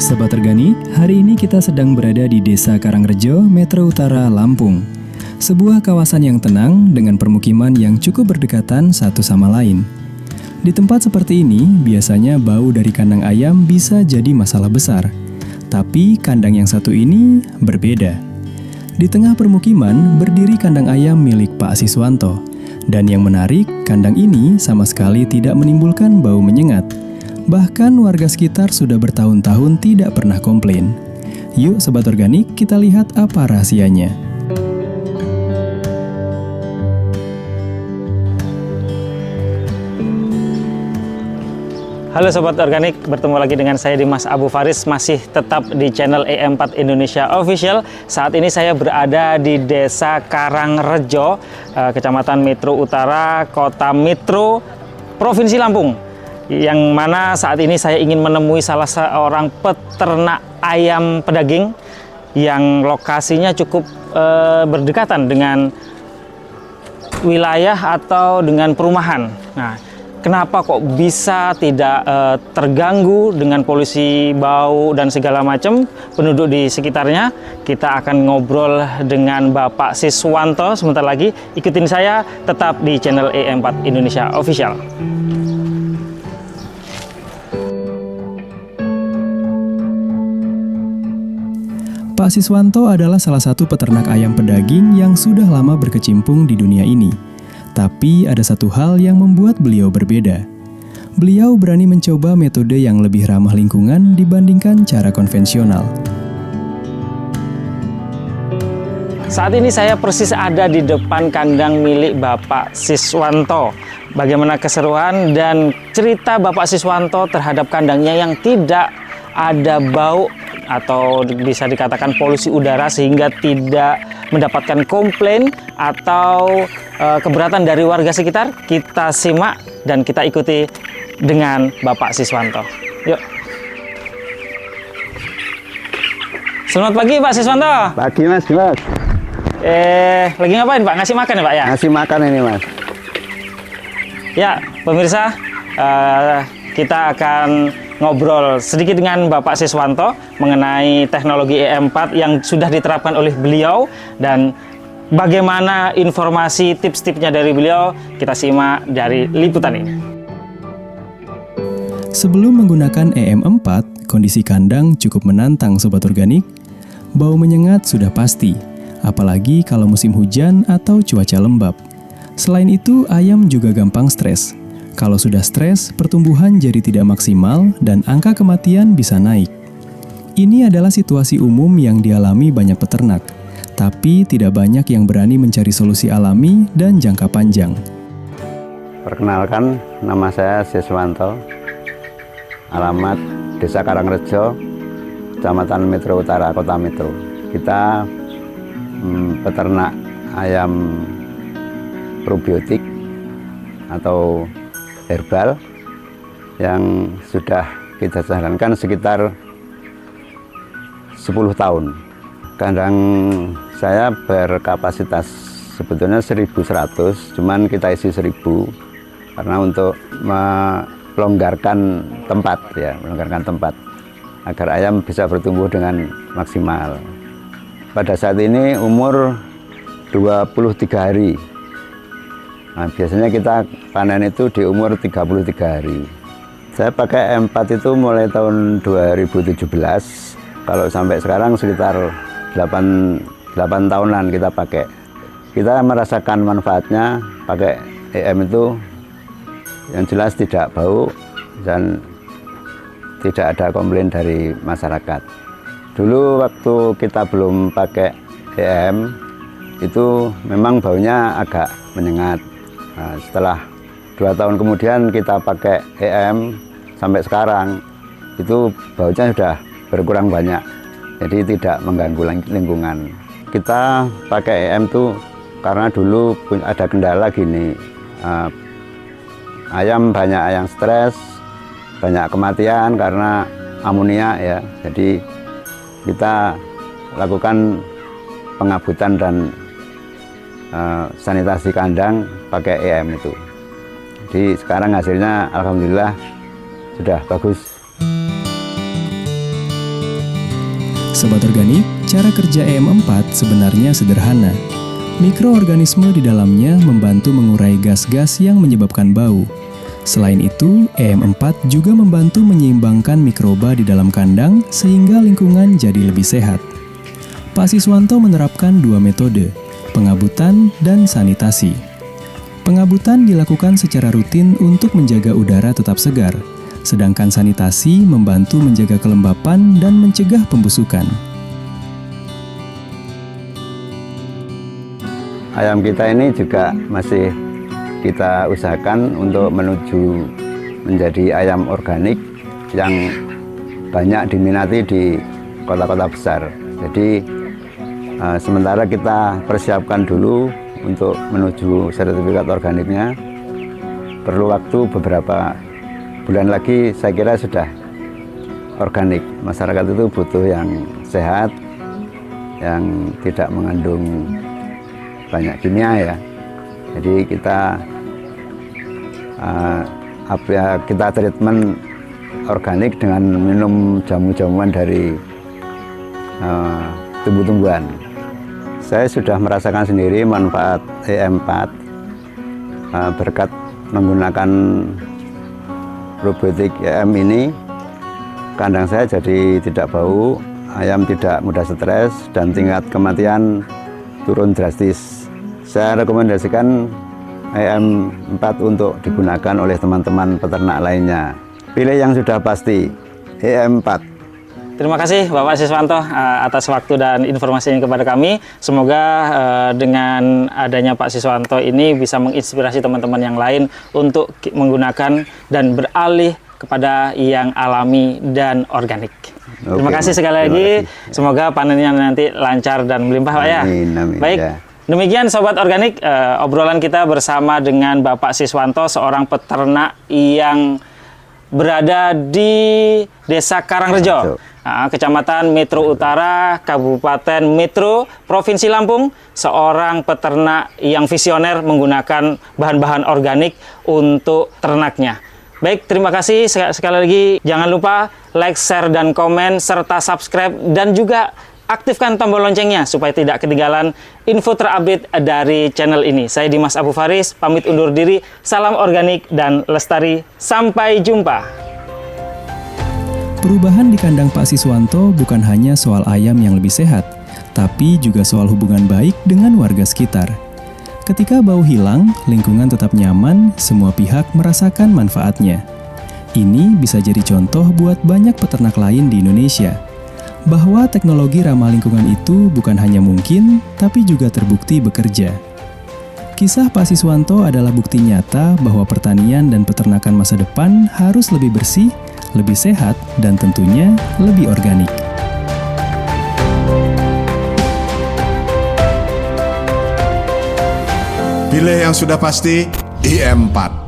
Sobat Organik, hari ini kita sedang berada di Desa Karangrejo, Metro Utara, Lampung. Sebuah kawasan yang tenang dengan permukiman yang cukup berdekatan satu sama lain. Di tempat seperti ini, biasanya bau dari kandang ayam bisa jadi masalah besar. Tapi kandang yang satu ini berbeda. Di tengah permukiman berdiri kandang ayam milik Pak Siswanto. Dan yang menarik, kandang ini sama sekali tidak menimbulkan bau menyengat. Bahkan warga sekitar sudah bertahun-tahun tidak pernah komplain. Yuk Sobat Organik, kita lihat apa rahasianya. Halo Sobat Organik, bertemu lagi dengan saya Dimas Abu Faris, masih tetap di channel EM4 Indonesia Official. Saat ini saya berada di Desa Karangrejo, Kecamatan Metro Utara, Kota Metro, Provinsi Lampung. Yang mana saat ini saya ingin menemui salah seorang peternak ayam pedaging yang lokasinya cukup berdekatan dengan wilayah atau dengan perumahan. Nah, kenapa kok bisa tidak terganggu dengan polusi bau dan segala macam penduduk di sekitarnya? Kita akan ngobrol dengan Bapak Siswanto sebentar lagi. Ikutin saya tetap di channel EM4 Indonesia Official. Pak Siswanto adalah salah satu peternak ayam pedaging yang sudah lama berkecimpung di dunia ini. Tapi ada satu hal yang membuat beliau berbeda. Beliau berani mencoba metode yang lebih ramah lingkungan dibandingkan cara konvensional. Saat ini saya persis ada di depan kandang milik Bapak Siswanto. Bagaimana keseruan dan cerita Bapak Siswanto terhadap kandangnya yang tidak ada bau atau bisa dikatakan polusi udara sehingga tidak mendapatkan komplain atau keberatan dari warga sekitar. Kita simak dan kita ikuti dengan Bapak Siswanto. Yuk. Selamat pagi Pak Siswanto. Pagi Mas Dimas. Lagi ngapain Pak? Ngasih makan ya Pak ya? Ngasih makan ini Mas. Ya pemirsa, kita akan ngobrol sedikit dengan Bapak Siswanto mengenai teknologi EM4 yang sudah diterapkan oleh beliau dan bagaimana informasi tips-tipsnya dari beliau. Kita simak dari liputan ini. Sebelum menggunakan EM4, kondisi kandang cukup menantang Sobat Organik. Bau menyengat sudah pasti, apalagi kalau musim hujan atau cuaca lembab. Selain itu, ayam juga gampang stres. Kalau sudah stres, pertumbuhan jadi tidak maksimal dan angka kematian bisa naik. Ini adalah situasi umum yang dialami banyak peternak, tapi tidak banyak yang berani mencari solusi alami dan jangka panjang. Perkenalkan, nama saya Siswanto, alamat Desa Karangrejo, Kecamatan Metro Utara, Kota Metro. Kita peternak ayam probiotik atau herbal yang sudah kita jalankan sekitar 10 tahun. Kandang saya berkapasitas sebetulnya 1.100, cuman kita isi 1.000 karena untuk melonggarkan tempat ya, melonggarkan tempat agar ayam bisa bertumbuh dengan maksimal. Pada saat ini umur 23 hari. Nah, biasanya kita panen itu di umur 33 hari. Saya pakai EM4 itu mulai tahun 2017. Kalau sampai sekarang sekitar 8 tahunan kita pakai. Kita merasakan manfaatnya pakai EM itu, yang jelas tidak bau dan tidak ada komplain dari masyarakat. Dulu waktu kita belum pakai EM itu memang baunya agak menyengat. Nah, setelah 2 tahun kemudian kita pakai EM sampai sekarang itu baunya sudah berkurang banyak, jadi tidak mengganggu lingkungan. Kita pakai EM itu karena dulu ada kendala gini, ayam banyak yang stres, banyak kematian karena amonia ya. Jadi kita lakukan pengabutan dan sanitasi kandang pakai EM itu. Jadi sekarang hasilnya alhamdulillah sudah bagus. Sobat Organik, cara kerja EM4 sebenarnya sederhana. Mikroorganisme di dalamnya membantu mengurai gas-gas yang menyebabkan bau. Selain itu, EM4 juga membantu menyeimbangkan mikroba di dalam kandang sehingga lingkungan jadi lebih sehat. Pak Siswanto menerapkan 2 metode, pengabutan dan sanitasi. Pengabutan dilakukan secara rutin untuk menjaga udara tetap segar, sedangkan sanitasi membantu menjaga kelembapan dan mencegah pembusukan. Ayam kita ini juga masih kita usahakan untuk menuju menjadi ayam organik yang banyak diminati di kota-kota besar. Jadi sementara kita persiapkan dulu untuk menuju sertifikat organiknya. Perlu waktu beberapa bulan lagi, saya kira sudah organik. Masyarakat itu butuh yang sehat, yang tidak mengandung banyak kimia ya. Jadi kita kita treatment organik dengan minum jamu-jamuan dari tumbuh-tumbuhan. Saya sudah merasakan sendiri manfaat EM4 berkat menggunakan probiotik EM ini. Kandang saya jadi tidak bau, ayam tidak mudah stres, dan tingkat kematian turun drastis. Saya rekomendasikan EM4 untuk digunakan oleh teman-teman peternak lainnya. Pilih yang sudah pasti, EM4. Terima kasih Bapak Siswanto atas waktu dan informasinya kepada kami. Semoga dengan adanya Pak Siswanto ini bisa menginspirasi teman-teman yang lain untuk menggunakan dan beralih kepada yang alami dan organik. Terima kasih sekali lagi. Semoga panennya nanti lancar dan melimpah Pak ya. Amin. Baik. Ya. Demikian Sobat Organik, obrolan kita bersama dengan Bapak Siswanto, seorang peternak yang berada di Desa Karangrejo, Kecamatan Metro Utara, Kabupaten Metro, Provinsi Lampung, seorang peternak yang visioner menggunakan bahan-bahan organik untuk ternaknya. Baik, terima kasih sekali lagi. Jangan lupa like, share, dan komen, serta subscribe, dan juga aktifkan tombol loncengnya supaya tidak ketinggalan info terupdate dari channel ini. Saya Dimas Abu Faris, pamit undur diri. Salam organik dan lestari. Sampai jumpa. Perubahan di kandang Pak Siswanto bukan hanya soal ayam yang lebih sehat, tapi juga soal hubungan baik dengan warga sekitar. Ketika bau hilang, lingkungan tetap nyaman, semua pihak merasakan manfaatnya. Ini bisa jadi contoh buat banyak peternak lain di Indonesia, bahwa teknologi ramah lingkungan itu bukan hanya mungkin, tapi juga terbukti bekerja. Kisah Pak Siswanto adalah bukti nyata bahwa pertanian dan peternakan masa depan harus lebih bersih, lebih sehat, dan tentunya lebih organik. Pilih yang sudah pasti, EM4.